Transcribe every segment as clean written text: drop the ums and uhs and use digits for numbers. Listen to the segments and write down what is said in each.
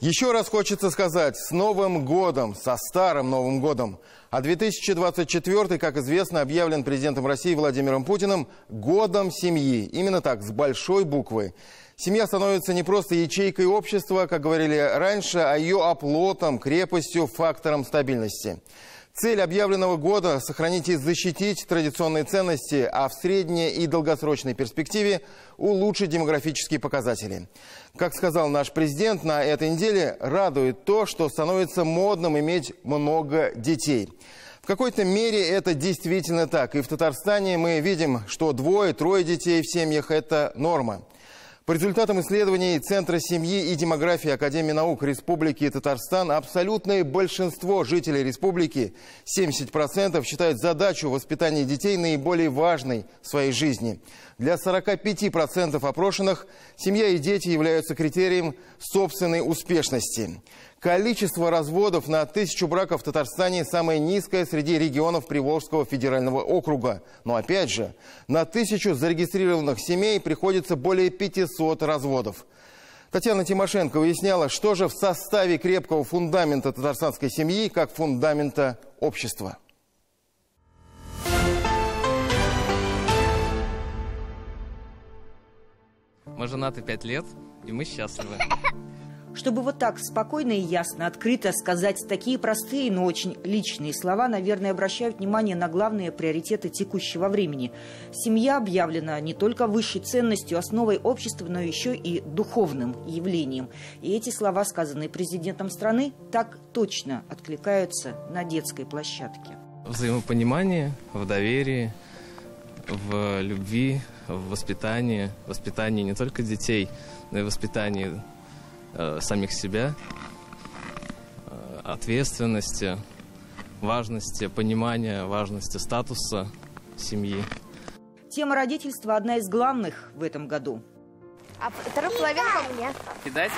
Еще раз хочется сказать, с Новым годом, со старым Новым годом. А 2024, как известно, объявлен президентом России Владимиром Путиным годом семьи. Именно так, с большой буквы. Семья становится не просто ячейкой общества, как говорили раньше, а ее оплотом, крепостью, фактором стабильности. Цель объявленного года – сохранить и защитить традиционные ценности, а в средней и долгосрочной перспективе улучшить демографические показатели. Как сказал наш президент, на этой неделе радует то, что становится модным иметь много детей. В какой-то мере это действительно так. И в Татарстане мы видим, что 2-3 детей в семьях – это норма. По результатам исследований Центра семьи и демографии Академии наук Республики Татарстан, абсолютное большинство жителей республики, 70%, считают задачу воспитания детей наиболее важной в своей жизни. Для 45% опрошенных семья и дети являются критерием собственной успешности. Количество разводов на 1000 браков в Татарстане самое низкое среди регионов Приволжского федерального округа. Но опять же, на 1000 зарегистрированных семей приходится более 500 разводов. Татьяна Тимошенко выясняла, что же в составе крепкого фундамента татарстанской семьи, как фундамента общества. Мы женаты 5 лет, и мы счастливы. Чтобы вот так спокойно и ясно, открыто сказать такие простые, но очень личные слова, наверное, обращают внимание на главные приоритеты текущего времени. Семья объявлена не только высшей ценностью, основой общества, но еще и духовным явлением. И эти слова, сказанные президентом страны, так точно откликаются на детской площадке. Взаимопонимание, в доверии, в любви, в воспитании. Воспитании не только детей, но и воспитании самих себя, ответственности, важности понимания, важности статуса семьи. Тема родительства – одна из главных в этом году. А вторую половинку мне. Кидать?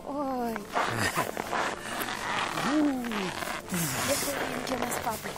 Ой. Для нас с папой.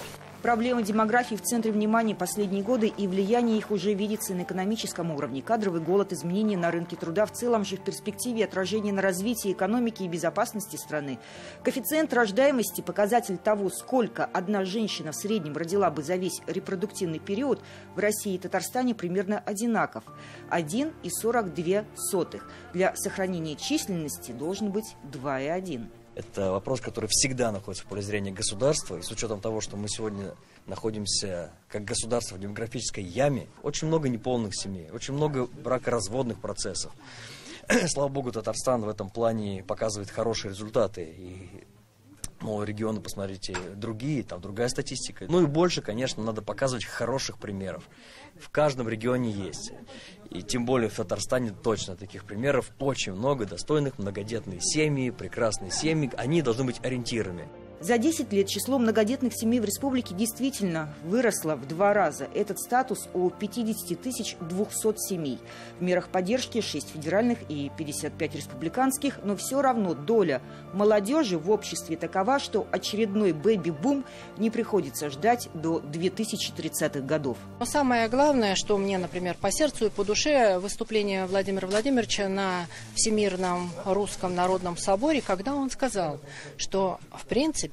Проблемы демографии в центре внимания последние годы, и влияние их уже видится на экономическом уровне. Кадровый голод, изменения на рынке труда, в целом же в перспективе отражение на развитии экономики и безопасности страны. Коэффициент рождаемости, показатель того, сколько одна женщина в среднем родила бы за весь репродуктивный период, в России и Татарстане примерно одинаков – 1,42. Для сохранения численности должен быть 2,1. Это вопрос, который всегда находится в поле зрения государства. И с учетом того, что мы сегодня находимся как государство в демографической яме, очень много неполных семей, очень много бракоразводных процессов. Слава богу, Татарстан в этом плане показывает хорошие результаты. И регионы, посмотрите, другие, там другая статистика. Ну и больше, конечно, надо показывать хороших примеров. В каждом регионе есть. И тем более в Татарстане точно таких примеров очень много. Достойных, многодетные семьи, прекрасные семьи. Они должны быть ориентирами. За 10 лет число многодетных семей в республике действительно выросло в 2 раза. Этот статус у 50 200 семей. В мерах поддержки 6 федеральных и 55 республиканских. Но все равно доля молодежи в обществе такова, что очередной бэби-бум не приходится ждать до 2030-х годов. Но самое главное, что мне, например, по сердцу и по душе, выступление Владимира Владимировича на Всемирном русском народном соборе, когда он сказал, что в принципе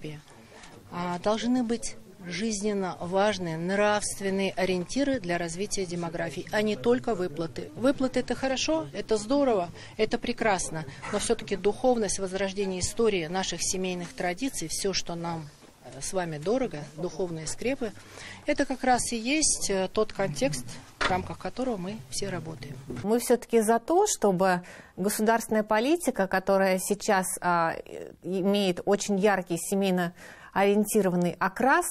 должны быть жизненно важные нравственные ориентиры для развития демографии, а не только выплаты. Выплаты – это хорошо, это здорово, это прекрасно, но все-таки духовность, возрождение истории наших семейных традиций, все, что нам с вами дорого, духовные скрепы, это как раз и есть тот контекст, в рамках которого мы все работаем. Мы все-таки за то, чтобы государственная политика, которая сейчас имеет очень яркий семейно ориентированный окрас,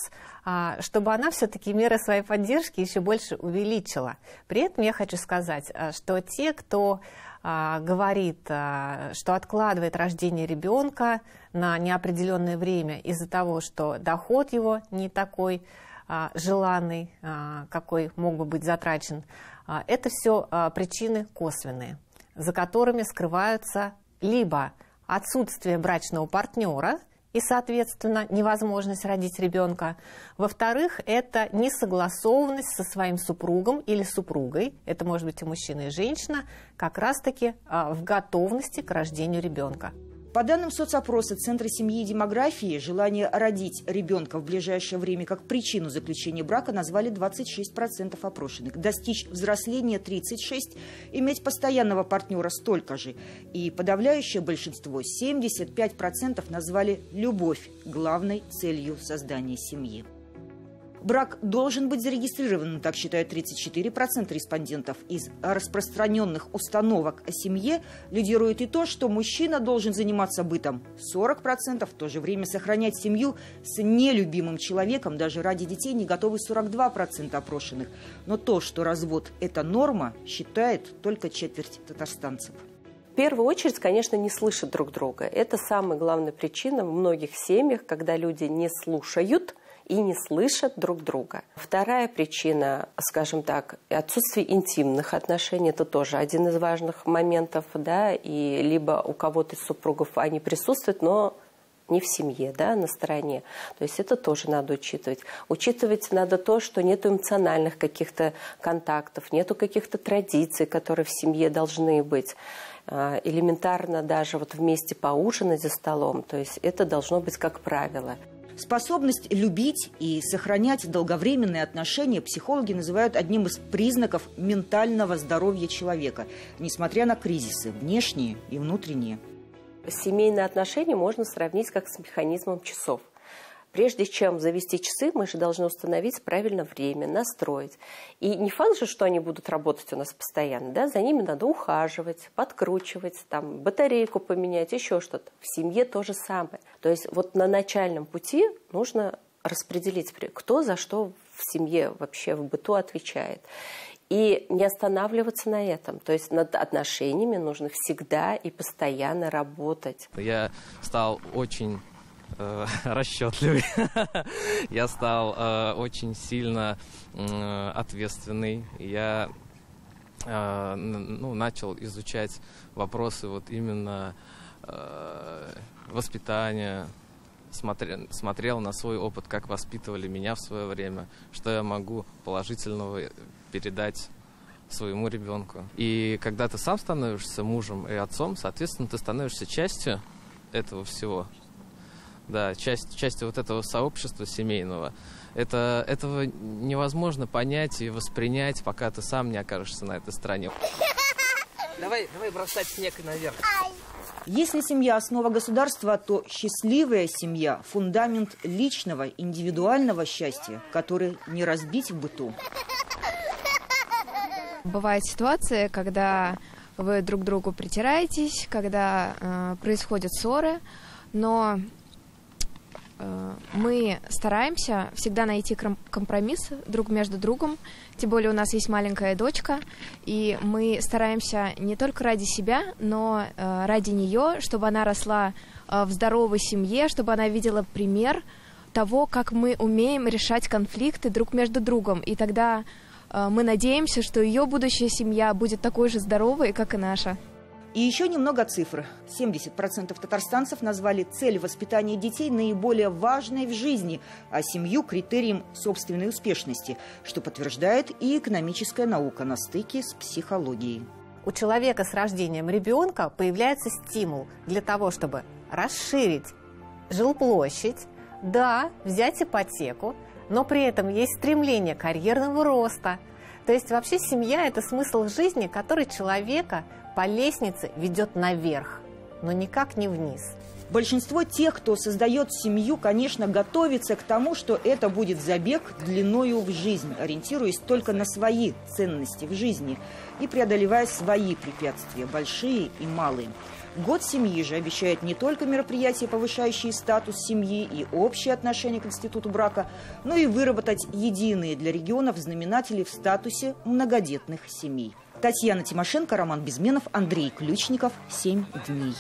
чтобы она все-таки меры своей поддержки еще больше увеличила. При этом я хочу сказать, что те, кто говорит, что откладывает рождение ребенка на неопределенное время из-за того, что доход его не такой желанный, какой мог бы быть затрачен, это все причины косвенные, за которыми скрываются либо отсутствие брачного партнера и, соответственно, невозможность родить ребенка. Во-вторых, это несогласованность со своим супругом или супругой, это может быть и мужчина, и женщина, как раз-таки в готовности к рождению ребенка. По данным соцопроса Центра семьи и демографии, желание родить ребенка в ближайшее время как причину заключения брака назвали 26% опрошенных. Достичь взросления – 36%, иметь постоянного партнера – столько же. И подавляющее большинство, 75%, назвали любовь главной целью создания семьи. Брак должен быть зарегистрирован, так считают 34% респондентов. Из распространенных установок о семье лидирует и то, что мужчина должен заниматься бытом 40%, в то же время сохранять семью с нелюбимым человеком, даже ради детей не готовы 42% опрошенных. Но то, что развод – это норма, считает только четверть татарстанцев. В первую очередь, конечно, не слышат друг друга. Это самая главная причина в многих семьях, когда люди не слушают и не слышат друг друга. Вторая причина, скажем так, отсутствие интимных отношений. Это тоже один из важных моментов, да, и либо у кого-то из супругов они присутствуют, но не в семье, да, на стороне. То есть это тоже надо учитывать. Учитывать надо то, что нет эмоциональных каких-то контактов, нету каких-то традиций, которые в семье должны быть. Элементарно даже вот вместе поужинать за столом. То есть это должно быть как правило. Способность любить и сохранять долговременные отношения психологи называют одним из признаков ментального здоровья человека, несмотря на кризисы, внешние и внутренние. Семейные отношения можно сравнить как с механизмом часов. Прежде чем завести часы, мы же должны установить правильное время, настроить. И не факт же, что они будут работать у нас постоянно. Да? За ними надо ухаживать, подкручивать, там, батарейку поменять, еще что-то. В семье то же самое. То есть вот на начальном пути нужно распределить, кто за что в семье вообще в быту отвечает. И не останавливаться на этом. То есть над отношениями нужно всегда и постоянно работать. Я стал очень расчетливый. Я стал очень сильно ответственный. Я начал изучать вопросы вот именно воспитания. Смотрел на свой опыт, как воспитывали меня в свое время, что я могу положительного передать своему ребенку. И когда ты сам становишься мужем и отцом, соответственно, ты становишься частью этого всего. Да, частью вот этого сообщества семейного. Этого невозможно понять и воспринять, пока ты сам не окажешься на этой стороне. Давай бросать снег наверх. Если семья – основа государства, то счастливая семья – фундамент личного, индивидуального счастья, который не разбить в быту. Бывает ситуация, когда вы друг к другу притираетесь, когда происходят ссоры, но мы стараемся всегда найти компромисс друг между другом, тем более у нас есть маленькая дочка, и мы стараемся не только ради себя, но ради нее, чтобы она росла в здоровой семье, чтобы она видела пример того, как мы умеем решать конфликты друг между другом, и тогда мы надеемся, что ее будущая семья будет такой же здоровой, как и наша. И еще немного цифр. 70% татарстанцев назвали цель воспитания детей наиболее важной в жизни, а семью – критерием собственной успешности, что подтверждает и экономическая наука на стыке с психологией. У человека с рождением ребенка появляется стимул для того, чтобы расширить жилплощадь, да, взять ипотеку, но при этом есть стремление карьерного роста. То есть вообще семья – это смысл жизни, который человека по лестнице ведет наверх, но никак не вниз. Большинство тех, кто создает семью, конечно, готовится к тому, что это будет забег длиною в жизнь, ориентируясь только на свои ценности в жизни и преодолевая свои препятствия, большие и малые. Год семьи же обещает не только мероприятия, повышающие статус семьи и общее отношение к институту брака, но и выработать единые для регионов знаменатели в статусе многодетных семей. Татьяна Тимошенко, Роман Безменов, Андрей Ключников. 7 дней.